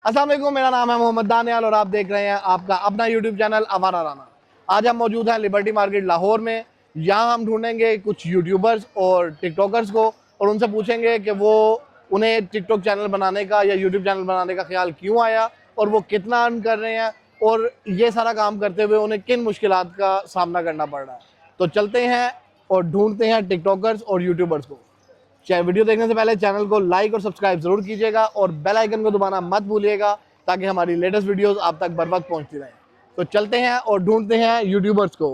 अस्सलाम वालेकुम, मेरा नाम है मोहम्मद दानियाल और आप देख रहे हैं आपका अपना यूट्यूब चैनल आवारा राना। आज हम मौजूद हैं लिबर्टी मार्केट लाहौर में। यहाँ हम ढूंढेंगे कुछ यूट्यूबर्स और टिकटॉकर्स को और उनसे पूछेंगे कि वो उन्हें टिकटॉक चैनल बनाने का या यूट्यूब चैनल बनाने का ख्याल क्यों आया और वो कितना अर्न कर रहे हैं और ये सारा काम करते हुए उन्हें किन मुश्किलात का सामना करना पड़ रहा है। तो चलते हैं और ढूंढते हैं टिकटॉकर्स और यूट्यूबर्स को। वीडियो देखने से पहले चैनल को लाइक और सब्सक्राइब जरूर कीजिएगा और बेल आइकन को दबाना मत भूलिएगा ताकि हमारी लेटेस्ट वीडियोस आप तक बर वक्त पहुंचती रहें। तो चलते हैं और ढूंढते हैं यूट्यूबर्स को।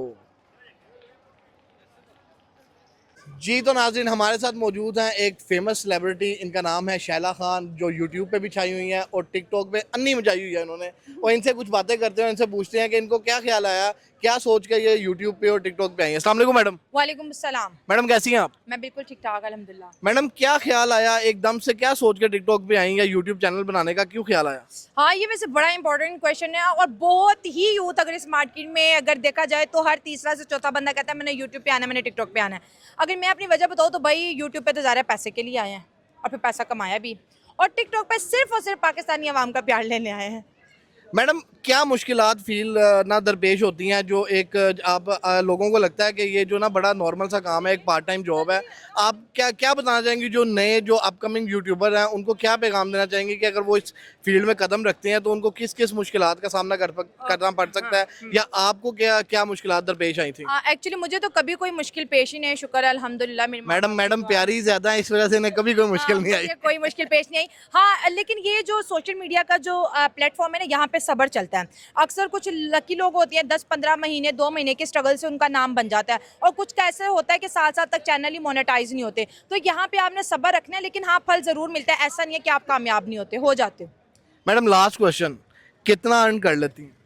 जी तो नाज़रीन, हमारे साथ मौजूद हैं एक फेमस सेलिब्रिटी, इनका नाम है शैला खान, जो यूट्यूब पे भी छाई हुई हैं और टिकटॉक पे अन्नी मचाई हुई है इन्होंने। और इनसे कुछ बातें करते हैं, इनसे पूछते हैं कि इनको क्या ख्याल आया, क्या सोच के ये यूट्यूब पे और टिकटॉक पे आई है। अस्सलाम वालेकुम मैडम। वालेकुम अस्सलाम। मैडम कैसी हैं आप? मैं बिल्कुल ठीक ठाक अल्हम्दुलिल्लाह। मैडम क्या ख्याल आया एकदम से, क्या सोच के टिकटॉक पे आई या यूट्यूब चैनल बनाने का क्यों ख्याल आया? हाँ, ये वैसे बड़ा इंपॉर्टेंट क्वेश्चन है और बहुत ही यूथ अगर इस मार्केट में अगर देखा जाए तो हर तीसरा से चौथा बंदा कहता है मैंने यूट्यूब पे आना है, मैंने टिकटॉक पे आना है। अगर मैं अपनी वजह बताऊँ तो भाई यूट्यूब पे तो ज़्यादा पैसे के लिए आए हैं और फिर पैसा कमाया भी, और टिकटॉक पे सिर्फ और सिर्फ पाकिस्तानी अवाम का प्यार लेने आए हैं। मैडम क्या मुश्किलात फील ना दरपेश होती हैं जो एक आप लोगों को लगता है कि ये जो ना बड़ा नॉर्मल सा काम है, एक पार्ट टाइम जॉब है, आप क्या क्या बताना चाहेंगे जो नए जो अपकमिंग यूट्यूबर हैं उनको क्या पैगाम देना चाहेंगे कि अगर वो इस फील्ड में कदम रखते हैं तो उनको किस किस मुश्किलात का सामना करना पड़ सकता है, या आपको क्या क्या मुश्किलात दरपेश आई थी? एक्चुअली मुझे तो कभी कोई मुश्किल पेश ही नहीं, शुक्र है अल्हम्दुलिल्लाह। मैडम प्यारी ज्यादा है, इस वजह से इन्हें कभी कोई मुश्किल नहीं आई। मुझे कोई मुश्किल पेश नहीं आई। हाँ, लेकिन ये जो सोशल मीडिया का जो प्लेटफॉर्म है ना, यहाँ पे सब्र चलता है। अक्सर कुछ लकी लोग होते हैं 10-15 महीने 2 महीने के स्ट्रगल से उनका नाम बन जाता है, और कुछ कैसे होता है कि साल साल तक चैनल ही मोनेटाइज नहीं होते। तो यहाँ पे आपने सब्र रखना है, लेकिन हाँ फल जरूर मिलता है, ऐसा नहीं है कि आप कामयाब नहीं होते, हो जाते हो। मैडम लास्ट क्वेश्चन, कितना अर्न कर लेती हैं?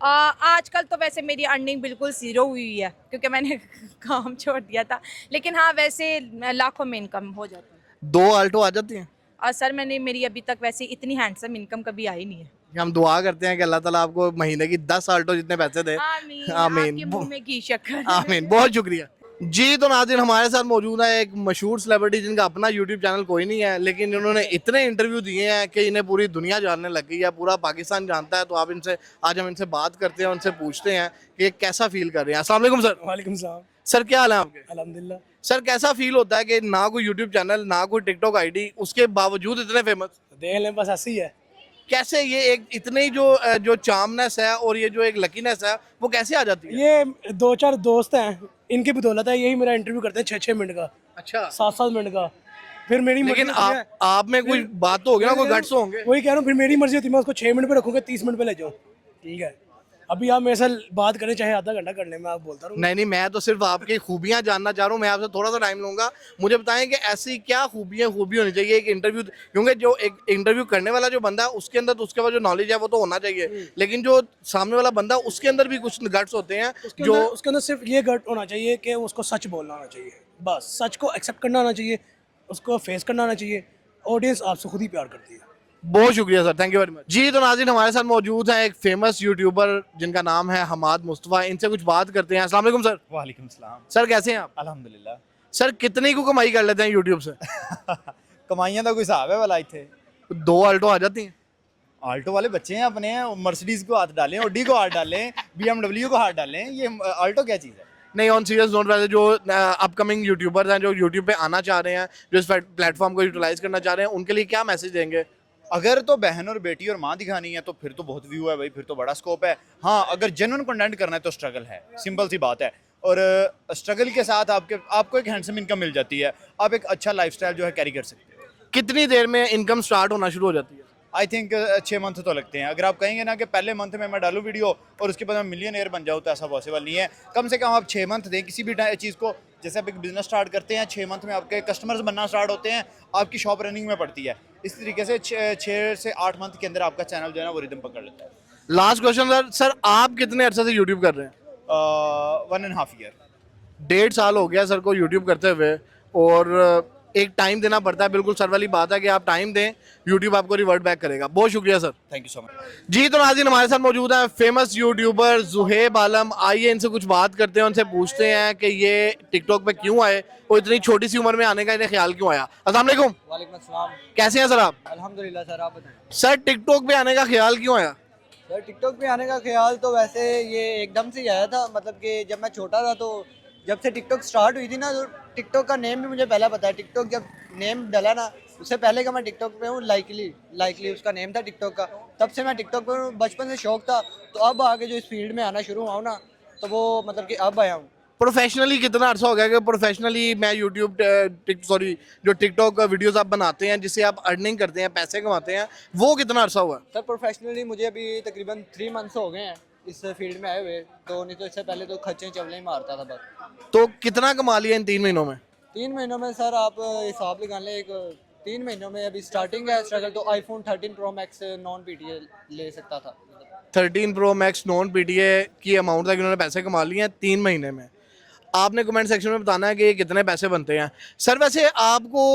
आजकल तो वैसे मेरी अर्निंग बिल्कुल जीरो हुई है क्योंकि मैंने काम छोड़ दिया था, लेकिन हाँ वैसे लाखों में इनकम हो जाती है। 2 आल्टो आ जाती हैं? सर मैंने मेरी अभी तक वैसे इतनी हैंडसम इनकम कभी आई नहीं है। हम दुआ करते हैं कि अल्लाह ताला आपको महीने की 10 आल्टो जितने पैसे दे। आमीन। आमीन। आपके मुंह में घी शक्कर। आमीन, बहुत शुक्रिया जी। तो नाज़रीन, हमारे साथ मौजूद है एक मशहूर सेलिब्रिटी जिनका अपना यूट्यूब चैनल कोई नहीं है, लेकिन इन्होंने इतने इंटरव्यू दिए हैं कि इन्हें पूरी दुनिया जानने लग गई है, पूरा पाकिस्तान जानता है। तो आप इनसे आज हम इनसे बात करते हैं, उनसे पूछते हैं कि कैसा फील कर रहे हैं। अस्सलाम वालेकुम सर। वालेकुम सलाम। सर क्या हाल है आपके? अल्हम्दुलिल्लाह। सर कैसा फील होता है कि ना कोई यूट्यूब चैनल, ना कोई टिकटॉक आईडी, उसके बावजूद इतने फेमस? देख लें, बस ऐसे ही है। कैसे ये एक इतनी जो चार्मनेस है और ये जो एक लकीनेस है वो कैसे आ जाती है? ये 2-4 दोस्त हैं, इनकी बदौलत है, यही मेरा इंटरव्यू करते हैं 6-6 मिनट का, अच्छा। 7-7 मिनट का। फिर मेरी लेकिन मर्जी होती है, आप में कोई बात तो होगी ना, कोई गट्स होंगे। वही कह रहा हूँ, फिर मेरी मर्जी होती है, मैं उसको 6 मिनट पे रखूँगा, 30 मिनट पे ले जाऊँ, ठीक है। अभी आप मेरे साथ बात करें चाहे आधा घंटा करने में, आप बोलता रहूँ। नहीं, मैं तो सिर्फ आपकी खूबियां जानना चाह रहा हूँ। मैं आपसे थोड़ा सा टाइम लूंगा, मुझे बताएं कि ऐसी क्या खूबी होनी चाहिए एक इंटरव्यू, क्योंकि जो एक इंटरव्यू करने वाला जो बंदा है उसके अंदर तो उसके बाद जो नॉलेज है वो तो होना चाहिए, लेकिन जो सामने वाला बंदा उसके अंदर भी कुछ गट्स होते हैं जो उसके अंदर सिर्फ ये गट होना चाहिए कि उसको सच बोलना आना चाहिए, बस सच को एक्सेप्ट करना आना चाहिए, उसको फेस करना आना चाहिए। ऑडियंस आपसे खुद ही प्यार करती है। बहुत शुक्रिया sir, thank you very much जी। तो नाज़रीन, हमारे साथ मौजूद है एक फेमस यूट्यूबर जिनका नाम है हमाद मुस्तफ़ा, इनसे कुछ बात करते हैं। अस्सलाम वालेकुम सर। वालेकुम सलाम। सर कैसे हैं आप? अल्हम्दुलिल्लाह। सर कितनी को कमाई कर लेते हैं यूट्यूब से? कमाइयां तो कोई हिसाब है वाला इथे। 2 आल्टो आ जाती हैं? आल्टो वाले बच्चे हैं अपने, मर्सिडीज को हाथ डालें, ऑडी को हाथ डालें, BMW को हाथ डालें, ये आल्टो क्या चीज़ है? नहीं, ऑन सीरियस नोट, वैसे जो अपकमिंग यूट्यूबर्स हैं जो यूट्यूब पे आना चाह रहे हैं, जो इस प्लेटफॉर्म को यूटिलाइज करना चाह रहे हैं, उनके लिए क्या मैसेज देंगे? अगर तो बहन और बेटी और माँ दिखानी है तो फिर तो बहुत व्यू है भाई, फिर तो बड़ा स्कोप है। हाँ, अगर जेन्युइन कंटेंट करना है तो स्ट्रगल है, सिंपल सी बात है। और स्ट्रगल के साथ आपको एक हैंडसम इनकम मिल जाती है, आप एक अच्छा लाइफस्टाइल जो है कैरी कर सकते हो। कितनी देर में इनकम स्टार्ट होना शुरू हो जाती है? आई थिंक 6 मंथ तो लगते हैं। अगर आप कहेंगे ना कि पहले मंथ में मैं डालूं वीडियो और उसके बाद मैं मिलियनेयर बन जाऊं, तो ऐसा पॉसिबल नहीं है। कम से कम आप 6 मंथ दें किसी भी चीज़ को। जैसे आप एक बिजनेस स्टार्ट करते हैं, 6 मंथ में आपके कस्टमर्स बनना स्टार्ट होते हैं, आपकी शॉप रनिंग में पड़ती है। इस तरीके से 6 से 8 मंथ के अंदर आपका चैनल जो है ना वो रिदम पकड़ लेता है। लास्ट क्वेश्चन सर, आप कितने अरसे से यूट्यूब कर रहे हैं? 1.5 ईयर। 1.5 साल हो गया सर को यूट्यूब करते हुए, और एक टाइम देना पड़ता है। बिल्कुल सर वाली बात है कि आप टाइम दें, यूट्यूब आपको रिवर्ट बैक करेगा। बहुत शुक्रिया sir. Thank you so much. जी तो नाज़रीन, हमारे साथ मौजूद है फेमस यूट्यूबर ज़ुहैब आलम। आइए इनसे कुछ बात करते हैं, उनसे पूछते हैं कि ये टिकटॉक पे क्यों आए और इतनी छोटी सी उम्र में आने का इन्हें ख्याल क्यों आया। अस्सलाम वालेकुम। वालेकुम अस्सलाम। कैसे हैं सर आप? अल्हम्दुलिल्लाह सर, आप बताएं। सर टिकटॉक पे आने का ख्याल क्यों आया? सर टिकटॉक पे आने का ख्याल तो वैसे ये एकदम से ही आया था, मतलब कि जब मैं छोटा था तो जब से टिकटॉक स्टार्ट हुई थी ना, तो टिकटॉक का नेम भी मुझे पहले पता है। टिकटॉक जब नेम डला ना, उससे पहले का मैं टिकटॉक पे हूँ। लाइकली उसका नेम था टिकटॉक का। तब से मैं टिकटॉक पे हूँ, बचपन से शौक था। तो अब आगे जो इस फील्ड में आना शुरू हुआ हूँ ना, तो वो मतलब कि अब आया हूँ। प्रोफेशनली कितना अर्सा हो गया कि प्रोफेशनली मैं यूट्यूब जो टिकटॉक वीडियोस आप बनाते हैं जिससे आप अर्निंग करते हैं, पैसे कमाते हैं, वो कितना अर्सा हुआ? सर प्रोफेशनली मुझे अभी तकरीबन 3 मंथ्स हो गए हैं इस फील्ड में आए हुए। तो नहीं तो इससे पहले तो खच्चे चवले ही मारता था बस। तो कितना कमा लिया इन 3 महीनों में? 3 महीनों में सर आप हिसाब लगा लें, एक 3 महीनों में अभी स्टार्टिंग है स्ट्रगल, तो iPhone 13 pro max non PTA ले सकता था। 13 प्रो मैक्स नॉन पीटीए की अमाउंट तक इन्होंने पैसे कमा लिए हैं 3 महीने में। आपने कमेंट सेक्शन में बताना है कि ये कितने पैसे बनते हैं। सर वैसे आपको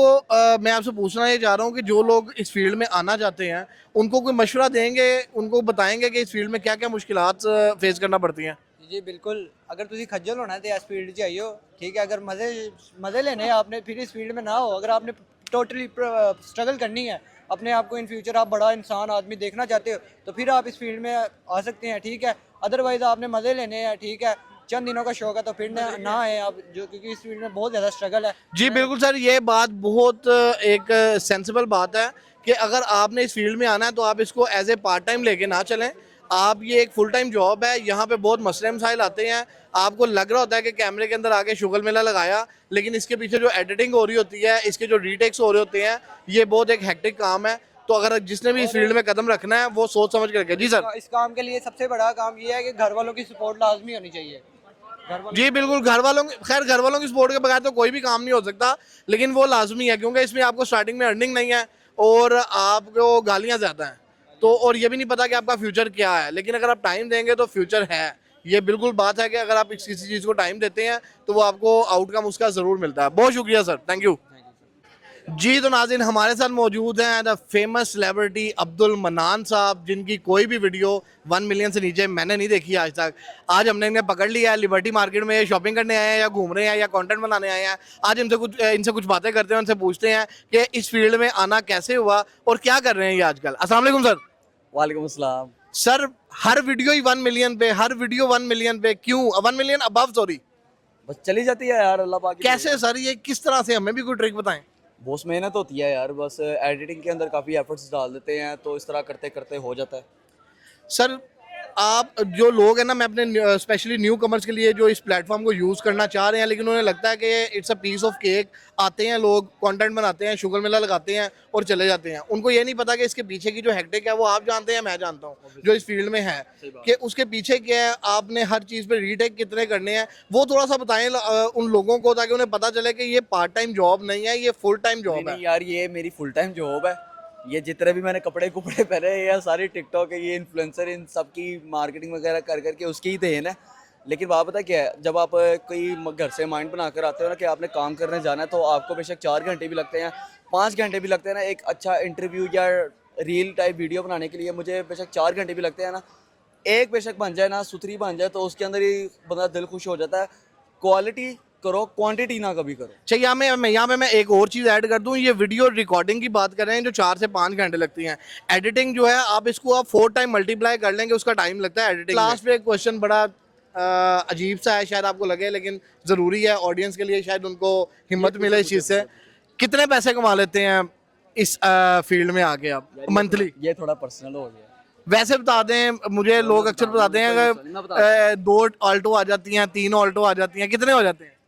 मैं आपसे पूछना ये चाह रहा हूँ कि जो लोग इस फील्ड में आना चाहते हैं उनको कोई मशवरा देंगे, उनको बताएंगे कि इस फील्ड में क्या क्या मुश्किलात फेस करना पड़ती हैं? जी बिल्कुल, अगर तुसी खज्जल होना है तो इस फील्ड च आइयो, ठीक है। अगर मज़े लेने हैं आपने, फिर इस फील्ड में ना हो। अगर आपने टोटली स्ट्रगल करनी है, अपने आप को इन फ्यूचर आप बड़ा इंसान आदमी देखना चाहते हो, तो फिर आप इस फील्ड में आ सकते हैं, ठीक है। अदरवाइज़ आपने मज़े लेने हैं, ठीक है, चंद दिनों का शौक है, तो फिर ना आए आप, जो क्योंकि इस फील्ड में बहुत ज़्यादा स्ट्रगल है। जी बिल्कुल सर, ये बात बहुत एक सेंसिबल बात है कि अगर आपने इस फील्ड में आना है तो आप इसको एज ए पार्ट टाइम लेके ना चलें। आप ये एक फुल टाइम जॉब है, यहाँ पे बहुत मसले मसाइल आते हैं। आपको लग रहा होता है कि कैमरे के अंदर आके शुगल मेला लगाया, लेकिन इसके पीछे जो एडिटिंग हो रही होती है, इसके जो रीटेक्स हो रहे होते हैं, ये बहुत एक हेक्टिक काम है। तो अगर जिसने भी इस फील्ड में कदम रखना है वो सोच समझ कर रखे। जी सर। इस काम के लिए सबसे बड़ा काम ये है कि घर वालों की सपोर्ट लाजमी होनी चाहिए। जी बिल्कुल, घर वालों की सपोर्ट के बगैर तो कोई भी काम नहीं हो सकता, लेकिन वो लाजमी है क्योंकि इसमें आपको स्टार्टिंग में अर्निंग नहीं है और आपको गालियां ज़्यादा हैं, तो और ये भी नहीं पता कि आपका फ्यूचर क्या है। लेकिन अगर आप टाइम देंगे तो फ्यूचर है। ये बिल्कुल बात है कि अगर आप किसी चीज़ को टाइम देते हैं तो वो आपको आउटकम उसका ज़रूर मिलता है। बहुत शुक्रिया सर, थैंक यू। जी तो नाज़रीन, हमारे साथ मौजूद हैं the famous celebrity Abdul mannan साहब, जिनकी कोई भी वीडियो 1 मिलियन से नीचे मैंने नहीं देखी आज तक। आज हमने इन्हें पकड़ लिया है, लिबर्टी मार्केट में शॉपिंग करने आए हैं या घूम रहे हैं या कंटेंट बनाने आए हैं। आज इनसे कुछ बातें करते हैं, उनसे पूछते हैं कि इस फील्ड में आना कैसे हुआ और क्या कर रहे हैं ये आजकल। अस्सलाम वालेकुम सर। वालेकुम अस्सलाम। सर हर वीडियो ही 1 मिलियन पे, हर वीडियो 1 मिलियन पे, क्यों 1 मिलियन अबव? सॉरी, बस चली जाती है यार, अल्लाह पाक की कैसे सर, ये किस तरह से? हमें भी कोई ट्रिक बताएं। बहुत मेहनत होती है यार, बस एडिटिंग के अंदर काफ़ी एफर्ट्स डाल देते हैं, तो इस तरह करते करते हो जाता है। सर आप जो लोग हैं ना, मैं अपने स्पेशली न्यू कमर्स के लिए जो इस प्लेटफॉर्म को यूज़ करना चाह रहे हैं लेकिन उन्हें लगता है कि it's a piece of cake, आते हैं लोग, कंटेंट बनाते हैं, शुगर मेला लगाते हैं और चले जाते हैं। उनको ये नहीं पता कि इसके पीछे की जो हेक्टिक है वो आप जानते हैं, मैं जानता हूँ जो इस फील्ड में है, कि उसके पीछे क्या है, आपने हर चीज़ पे रीटेक कितने करने हैं, वो थोड़ा सा बताएं उन लोगों को, ताकि उन्हें पता चले कि ये पार्ट टाइम जॉब नहीं है, ये फुल टाइम जॉब है। नहीं यार, ये मेरी फुल टाइम जॉब है। ये जितने भी मैंने कपड़े पहने हैं, या सारी टिकटॉक है, ये इन्फ्लुएंसर, इन सब की मार्केटिंग वगैरह कर करके उसकी ही देन है। लेकिन वहाँ पता क्या है, जब आप कोई घर से माइंड बना कर आते हो ना कि आपने काम करने जाना है, तो आपको बेशक 4 घंटे भी लगते हैं, 5 घंटे भी लगते हैं ना, एक अच्छा इंटरव्यू या रील टाइप वीडियो बनाने के लिए मुझे बेशक 4 घंटे भी लगते हैं ना, एक बेशक बन जाए ना, सुथरी बन जाए, तो उसके अंदर ही बंदा दिल खुश हो जाता है। क्वालिटी करो, क्वांटिटी ना कभी करो। अच्छा, यहाँ पे मैं एक और चीज़ ऐड कर दूँ, ये वीडियो रिकॉर्डिंग की बात कर रहे हैं जो 4 से 5 घंटे लगती हैं। एडिटिंग जो है आप इसको आप 4 टाइम मल्टीप्लाई कर लेंगे, उसका टाइम लगता है एडिटिंग। लास्ट पे एक क्वेश्चन बड़ा अजीब सा है, शायद आपको लगे, लेकिन ज़रूरी है ऑडियंस के लिए, शायद उनको हिम्मत मिले इस चीज़ से। कितने पैसे कमा लेते हैं इस फील्ड में आके आप मंथली? ये थोड़ा पर्सनल हो गया। वैसे बता दें, मुझे लोग अक्सर बताते हैं कि 2 ऑल्टो आ जाती हैं, 3 ऑल्टो आ जाती हैं, कितने हो जाते हैं?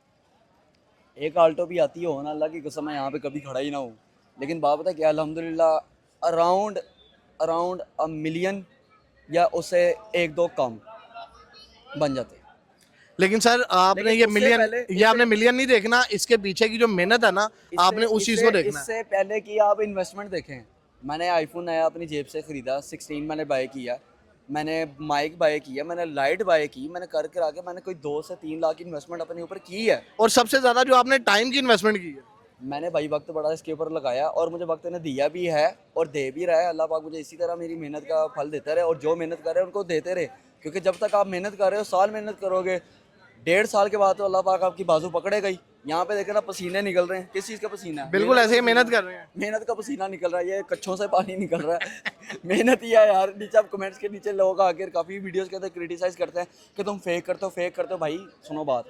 एक आल्टो भी आती हो ना, अल्लाह की कसम मैं यहाँ पे कभी खड़ा ही ना हूँ, लेकिन बात पता क्या, अल्हम्दुलिल्लाह अराउंड अ मिलियन या उससे 1-2 कम बन जाते हैं। लेकिन सर आपने लेकिन ये उससे मिलियन, पहले- ये आपने मिलियन नहीं देखना, इसके पीछे की जो मेहनत है ना, आपने उस चीज़ को देखना है। इससे पहले कि आप इन्वेस्टमेंट देखें, मैंने आईफोन नया अपनी जेब से ख़रीदा, 16 मैंने बाय किया, मैंने माइक बाय किया, मैंने लाइट बाय की, मैंने कर आके मैंने कोई 2 से 3 लाख की इन्वेस्टमेंट अपने ऊपर की है। और सबसे ज़्यादा जो आपने टाइम की इन्वेस्टमेंट की है, मैंने भाई वक्त बड़ा इसके ऊपर लगाया और मुझे वक्त ने दिया भी है और दे भी रहा है। अल्लाह पाक मुझे इसी तरह मेरी मेहनत का फल देता रहे और जो मेहनत कर रहे हैं उनको देते रहे, क्योंकि जब तक आप मेहनत कर रहे हो, साल मेहनत करोगे, 1.5 साल के बाद तो अल्लाह पाक आपकी बाजू पकड़ेगा ही। यहाँ पे देखे ना पसीने निकल रहे हैं, किस चीज़ का पसीना है? बिल्कुल ऐसे ही मेहनत कर रहे हैं। मेहनत का पसीना निकल रहा है, ये कच्छों से पानी निकल रहा है। मेहनत ही है यार। नीचे आप कमेंट्स के नीचे लोग आकर काफ़ी वीडियोस के अंदर क्रिटिसाइज करते हैं कि तुम फेक करते हो। भाई सुनो बात,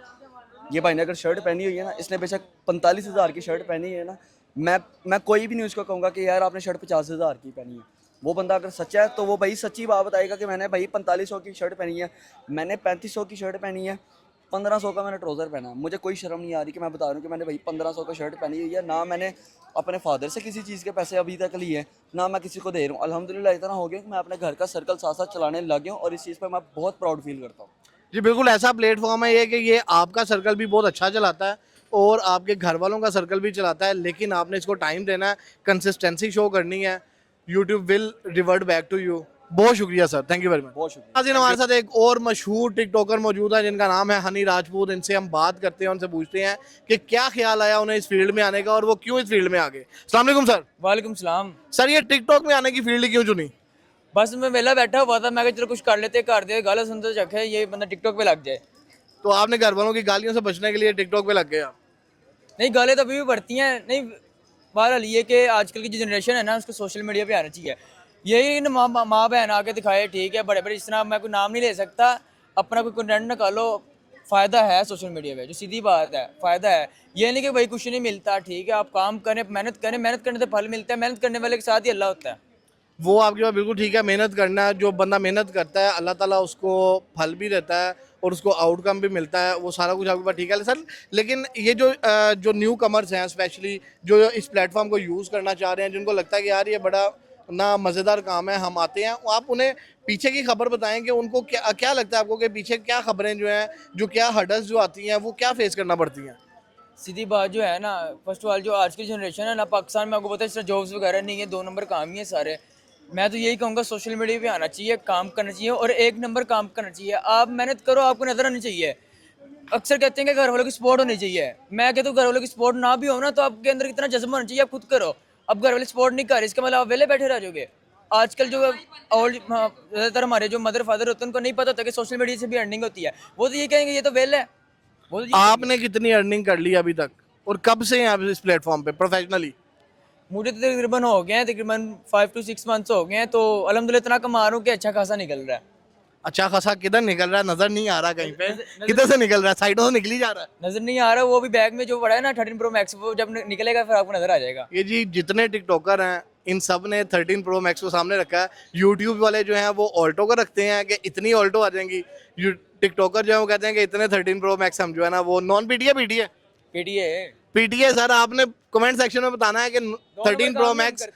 ये भाई ने अगर शर्ट पहनी हुई है ना, इसने बेशक 45,000 की शर्ट पहनी है ना, मैं कोई भी नहीं उसको कहूँगा कि यार आपने शर्ट 50,000 की पहनी है। वो बंदा अगर सच्चा है तो वो भाई सच्ची बात बताएगा कि मैंने भाई 4500 की शर्ट पहनी है, मैंने 3500 की शर्ट पहनी है, 1500 का मैंने ट्राउज़र पहना है। मुझे कोई शर्म नहीं आ रही कि मैं बता रहा हूँ कि मैंने भाई 1500 का शर्ट पहनी हुई है। ना मैंने अपने फादर से किसी चीज़ के पैसे अभी तक लिए, ना मैं किसी को दे रहा हूँ। अल्हम्दुलिल्लाह इतना हो गया कि मैं अपने घर का सर्कल साथ साथ चलाने लग गया हूँ और इस चीज़ पर मैं बहुत प्राउड फील करता हूँ। जी बिल्कुल ऐसा प्लेटफॉर्म है ये कि ये आपका सर्कल भी बहुत अच्छा चलाता है और आपके घर वालों का सर्कल भी चलाता है, लेकिन आपने इसको टाइम देना है, कंसिस्टेंसी शो करनी है। YouTube will revert back to you. बहुत शुक्रिया sir, thank you very much. बहुत शुक्रिया। नाज़रीन, हमारे साथ एक और मशहूर टिकटॉकर मौजूद है जिनका नाम है हनी राजपूत। इनसे हम बात करते हैं, उनसे पूछते हैं कि क्या ख्याल आया उन्हें इस फील्ड में आने का और वो क्यों इस फील्ड में आ गए। अस्सलाम वालेकुम सर। वालेकुम सलाम। सर ये टिकटॉक में आने की फील्ड क्यों चुनी? बस मैं वेला बैठा हुआ था, मैं चलो कुछ कर लेते, घर दे गाला सुनते चखे ये बंदा टिकटॉक पे लग जाए। तो आपने घर वालों की गालियों से बचने के लिए टिकटॉक पे लग गए आप? नहीं, गालें तो अभी भी पड़ती हैं। नहीं, बहरहाल ये कि आजकल की जो जनरेशन है ना, उसको सोशल मीडिया पे आना चाहिए। यही न माँ बहन आके दिखाए, ठीक है, बड़े बड़े इस तरह मैं कोई नाम नहीं ले सकता, अपना कोई कंटेंट निकालो, फ़ायदा है सोशल मीडिया पे, जो सीधी बात है, फ़ायदा है। ये नहीं कि भाई कुछ नहीं मिलता, ठीक है, आप काम करें, मेहनत करें, मेहनत करने से फल मिलता है, मेहनत करने वाले के साथ ही अल्लाह होता है। वो आपकी बात बिल्कुल ठीक है, मेहनत करना है। जो बंदा मेहनत करता है अल्लाह ताला उसको फल भी देता है और उसको आउटकम भी मिलता है, वो सारा कुछ आपके पास ठीक है सर। लेकिन ये जो न्यू कमर्स हैं, स्पेशली जो इस प्लेटफॉर्म को यूज़ करना चाह रहे हैं, जिनको लगता है कि यार ये बड़ा ना मज़ेदार काम है, हम आते हैं, आप उन्हें पीछे की खबर बताएं कि उनको क्या क्या लगता है आपको कि पीछे क्या खबरें जो हैं, जो क्या हर्डल्स जो आती हैं, वो क्या फेस करना पड़ती हैं? सीधी बात जो है ना, फर्स्ट ऑफ ऑल जो आज की जनरेशन है ना, पाकिस्तान में आपको पता है इस तरह जॉब्स वगैरह नहीं है, 2 नंबर काम ही है सारे। मैं तो यही कहूँगा सोशल मीडिया पे आना चाहिए, काम करना चाहिए और 1 नंबर काम करना चाहिए। आप मेहनत करो, आपको नजर आनी चाहिए। अक्सर कहते हैं कि घर वालों की सपोर्ट होनी चाहिए। मैं कहता हूँ घर वालों की सपोर्ट ना भी हो ना, तो आपके अंदर इतना जज्बा होना चाहिए, आप खुद करो। अब घर वाले सपोर्ट नहीं कर रहे, इसका मतलब आप वेले बैठे रह जाओगे। आजकल जो ओल्ड ज़्यादातर हमारे जो मदर फादर होते हैं, उनको नहीं पता होता कि सोशल मीडिया से भी अर्निंग होती है। वो तो ये कहेंगे ये तो वेल है। वो तो ये आपने कितनी अर्निंग कर ली अभी तक और कब से हैं आप इस प्लेटफॉर्म पे प्रोफेशनली? मुझे तो तकरीबन हो गए हैं, तकरीबन 5 to 6 मंथ्स हो गए हैं, तो अल्हम्दुलिल्लाह इतना कमा रहा हूँ कि अच्छा खासा निकल रहा है। अच्छा खासा किधर निकल रहा है? नजर नहीं आ रहा कहीं पे। किधर से निकल रहा है? साइडों से निकल ही जा रहा है। नजर नहीं आ रहा, वो भी बैग में जो पड़ा है ना 13 प्रो मैक्स, वो जब निकलेगा फिर आपको नजर आ जाएगा। ये जी जितने टिकटॉकर हैं इन सब ने 13 प्रो मैक्स को सामने रखा है। यूट्यूब वाले जो हैं वो ऑल्टो को रखते हैं कि इतनी ऑल्टो आ जाएंगी। टिकटॉकर जो है वो कहते हैं कि इतने 13 प्रो मैक्स हम जो है ना वो non PTA PTA PTA PTA. Sir आपने कमेंट सेक्शन में बताना है कि 13 प्रो मैक्स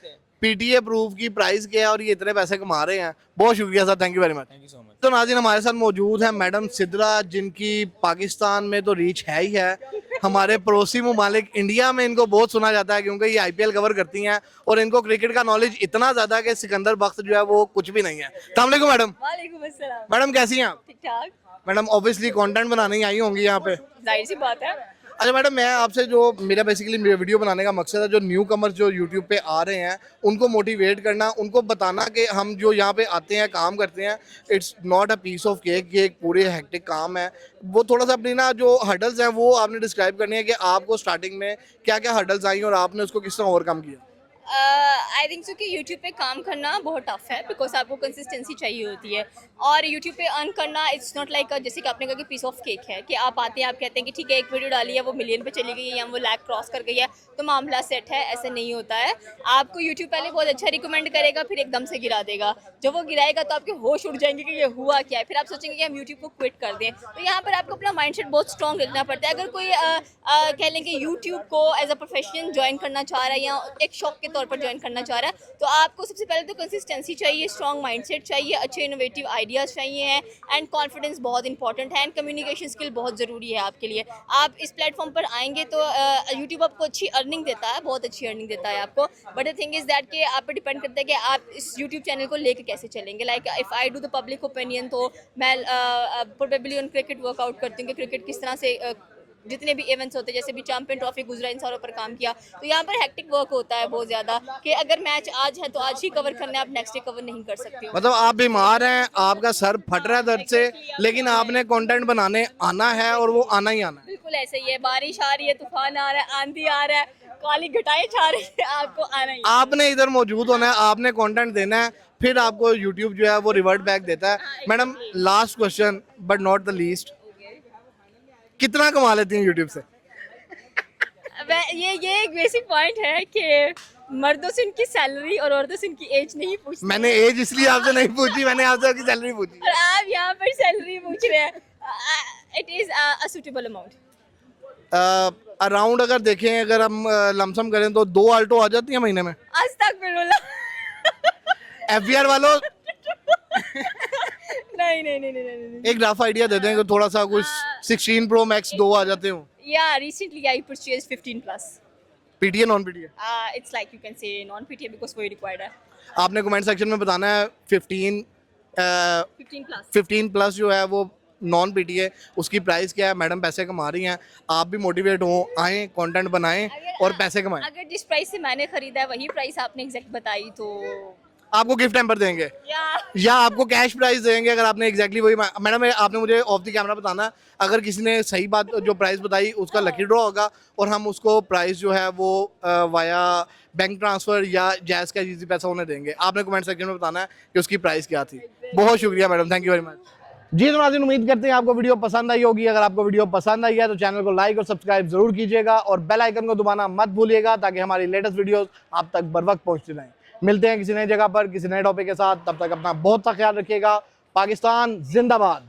पीटीए प्रूफ की प्राइस क्या है और ये इतने पैसे कमा रहे हैं। बहुत शुक्रिया sir, thank you very much. Thank you so much. तो नाज़रीन हमारे साथ मौजूद है मैडम सिद्रा, जिनकी पाकिस्तान में तो रीच है ही है, हमारे पड़ोसी ममालिक इंडिया में इनको बहुत सुना जाता है क्योंकि ये आईपीएल कवर करती हैं और इनको क्रिकेट का नॉलेज इतना ज़्यादा है कि सिकंदर बख्त जो है वो कुछ भी नहीं है। अस्सलाम वालेकुम मैडम। वालेकुम अस्सलाम। मैडम कैसी हैं आप? ठीक ठाक। मैडम ऑब्वियसली कंटेंट बनाने ही आई होंगी यहाँ पे। जाहिर सी बात है। अच्छा मैडम, मैं आपसे जो मेरा बेसिकली वीडियो बनाने का मकसद है, जो न्यू कमर्स जो यूट्यूब पे आ रहे हैं उनको मोटिवेट करना, उनको बताना कि हम जो यहाँ पे आते हैं काम करते हैं, it's not a piece of cake, ये एक पूरे हेक्टिक काम है। वो थोड़ा सा अपनी ना जो हर्डल्स हैं वो आपने डिस्क्राइब करनी है कि आपको स्टार्टिंग में क्या क्या हर्डल्स आई और आपने उसको किस तरह ओवरकम किया। आई थिंक सो कि यूट्यूब पे काम करना बहुत टफ है बिकॉज आपको कंसिस्टेंसी चाहिए होती है और यूट्यूब पे अर्न करना इट्स नॉट लाइक जैसे कि आपने कहा कि पीस ऑफ केक है कि आप आते हैं, आप कहते हैं कि ठीक है एक वीडियो डाली है वो मिलियन पे चली गई है या वो लाख क्रॉस कर गई है तो मामला सेट है। ऐसे नहीं होता है। आपको यूट्यूब पहले बहुत अच्छा रिकमेंड करेगा, फिर एकदम से गिरा देगा। जब वो गिराएगा तो आपके होश उड़ जाएंगे कि ये हुआ क्या है, फिर आप सोचेंगे कि हम यूट्यूब को क्विट कर दें। तो यहाँ पर आपको अपना माइंडसेट बहुत स्ट्रॉन्ग रखना पड़ता है। अगर कोई कह लें कि यूट्यूब को एज अ प्रोफेशन ज्वाइन करना चाह रहा है या एक शौक के तौर पर ज्वाइन करना चाह रहा है तो आपको सबसे पहले तो कंसिस्टेंसी चाहिए, स्ट्रॉन्ग माइंडसेट चाहिए, अच्छे इनोवेटिव आइडियाज़ चाहिए हैं एंड कॉन्फिडेंस बहुत इंपॉर्टेंट है एंड कम्युनिकेशन स्किल बहुत ज़रूरी है आपके लिए। आप इस प्लेटफॉर्म पर आएंगे तो यूट्यूब आपको अच्छी अर्निंग देता है, बहुत अच्छी अर्निंग देता है आपको, but the thing is that कि आप पर डिपेंड करता है कि आप इस यूट्यूब चैनल को लेके कैसे चलेंगे। Like if I do the public opinion तो मैं प्रोबेबली उन क्रिकेट वर्कआउट करती हूँ कि क्रिकेट किस तरह से जितने भी इवेंट्स होते हैं, जैसे भी चैंपियन ट्रॉफी गुजरा, इन सारों पर काम किया। तो यहाँ पर हेक्टिक वर्क होता है बहुत ज़्यादा कि अगर मैच आज है तो आज ही कवर करना है, आप नेक्स्ट डे कवर नहीं कर सकते हो। मतलब आप बीमार हैं, आपका सर फट रहा है दर्द से, लेकिन आपने कंटेंट बनाने आना है और वो आना ही आना है। बिल्कुल ऐसे ही है, बारिश आ रही है, तूफान आ रहा है, आंधी आ रहा है, काली घटाएं छा रही है, आपको आना ही है। आपने इधर मौजूद होना है, आपने कंटेंट देना है, फिर आपको यूट्यूब जो है वो रिवर्ट बैक देता है। Madam last question but not the least, कितना कमा लेती हैं यूट्यूब से? ये एक बेसिक पॉइंट है कि मर्दों से उनकी सैलरी और औरतों से उनकी एज नहीं पूछती। मैंने एज इसलिए आपसे नहीं पूछी, मैंने आपसे आपकी सैलरी पूछी। और आप यहाँ पर सैलरी पूछ रहे हैं। It is a suitable amount. Around अगर देखें, अगर हम लमसम करें तो 2 आल्टो आ जाती है महीने में। आज तक बिल्कुल एफबीआर वालों नहीं नहीं नहीं नहीं नहीं एक रफ आइडिया दे दें कि थोड़ा सा कुछ 16 प्रो मैक्स 2 आ जाते हो। या recently I purchase 15 plus. PTA non PTA? It's like you can say non PTA because वही रिक्वायर्ड है। आपने कमेंट सेक्शन में बताना है 15 प्लस 15 प्लस जो है वो नॉन पीटीए, उसकी प्राइस क्या है। मैडम पैसे कमा रही हैं, आप भी मोटिवेट हो, आएँ कंटेंट बनाएं और पैसे कमाएं। अगर जिस प्राइस से मैंने खरीदा है वही प्राइस आपने एग्जैक्ट बताई तो आपको गिफ्ट हैम्पर देंगे या आपको कैश प्राइस देंगे अगर आपने एग्जैक्टली वही। मैडम आपने मुझे ऑफ द कैमरा बताना, अगर किसी ने सही बात जो प्राइस बताई उसका लकी ड्रॉ होगा और हम उसको प्राइस जो है वो वाया बैंक ट्रांसफर या जैज़ का इजी पैसा उन्हें देंगे। आपने कमेंट सेक्शन में बताना है कि उसकी प्राइस क्या थी। बहुत शुक्रिया madam, thank you very much. जी तो नाज़रीन, उम्मीद करते हैं आपको वीडियो पसंद आई होगी। अगर आपको वीडियो पसंद आई है तो चैनल को लाइक और सब्सक्राइब जरूर कीजिएगा और बेल आइकन को दबाना मत भूलिएगा ताकि हमारी लेटेस्ट वीडियोस आप तक बर वक्त पहुंचती रहें। मिलते हैं किसी नई जगह पर किसी नए टॉपिक के साथ, तब तक अपना बहुत सा ख्याल रखिएगा। पाकिस्तान जिंदाबाद।